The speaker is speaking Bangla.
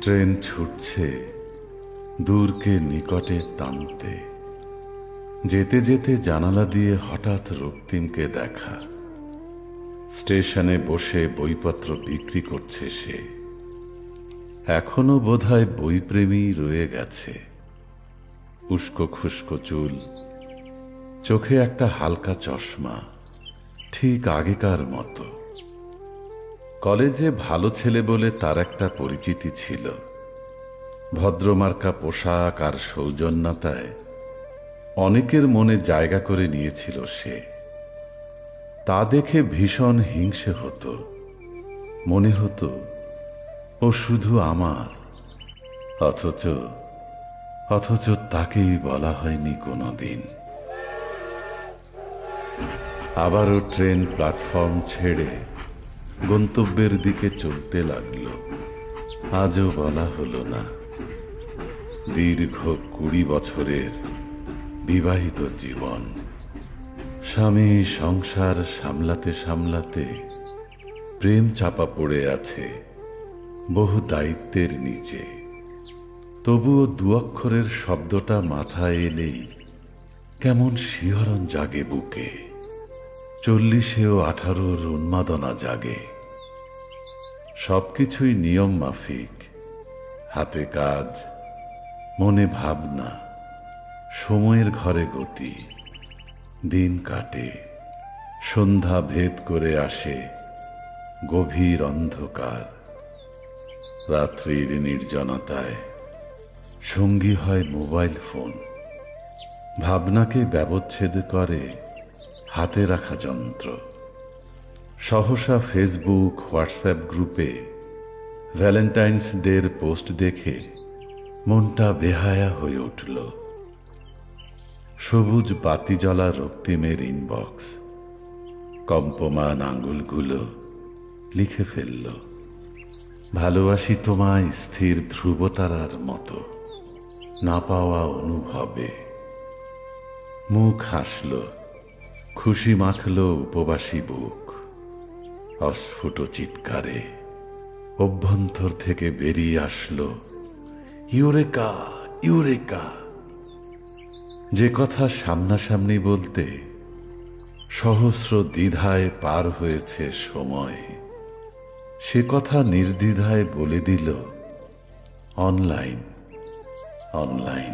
ট্রেন ছুটছে দূরকে নিকটে টানতে। যেতে যেতে জানালা দিয়ে হঠাৎ রক্তিমকে দেখা। স্টেশনে বসে বইপত্র বিক্রি করছে সে। এখনো বোধহয় বইপ্রেমী রয়ে গেছে। উস্কো খুস্কো চুল, চোখে একটা হালকা চশমা, ঠিক আগেকার মতো। কলেজে ভালো ছেলে বলে তার একটা পরিচিতি ছিল। ভদ্রমার্কা পোশাক আর সৌজন্যতায় অনেকের মনে জায়গা করে নিয়েছিল সে। তা দেখে ভীষণ হিংসে হতো। মনে হতো ও শুধু আমার, অথচ তাকেই বলা হয়নি কোনোদিন। আবারও ট্রেন প্ল্যাটফর্ম ছেড়ে গন্তব্যের দিকে চলতে লাগল। আজও বলা হলো না। দীর্ঘ 20 বছরের বিবাহিত জীবন, স্বামী সংসার সামলাতে সামলাতে প্রেম চাপা পড়ে আছে বহু দায়িত্বের নিচে। তবুও 2 অক্ষরের শব্দটা মাথায় এলেই কেমন শিহরণ জাগে বুকে। 40-এও 18-র উন্মাদনা জাগে। সবকিছুই নিয়ম মাফিক। হাতে কাজ, মনে ভাবনা, সময়ের ঘরে গতি। দিন কাটে, সন্ধ্যা ভেদ করে আসে গভীর অন্ধকার। রাত্রির নির্জনতায় সঙ্গী হয় মোবাইল ফোন। ভাবনাকে ব্যবচ্ছেদ করে হাতে রাখা যন্ত্র। সহসা ফেসবুক, হোয়াটসঅ্যাপ গ্রুপে ভ্যালেন্টাইন্স ডের পোস্ট দেখে মনটা বেহায়া হয়ে উঠল। সবুজ বাতি জ্বলা রক্তিমের ইনবক্স। কম্পমান আঙুলগুলো লিখে ফেলল, ভালোবাসি তোমায় স্থির ধ্রুবতারার মতো, না পাওয়া অনুভবে। মুখ হাসল, খুশি মাখল উপবাসী বুক। অস্ফুট চিৎকারে অভ্যন্তর থেকে বেরিয়ে আসলো, ইউরেকা, ইউরেকা। যে কথা সামনাসামনি বলতে সহস্র দ্বিধায় পার হয়েছে সময়, সে কথা নির্দ্বিধায় বলে দিল অনলাইন, অনলাইন।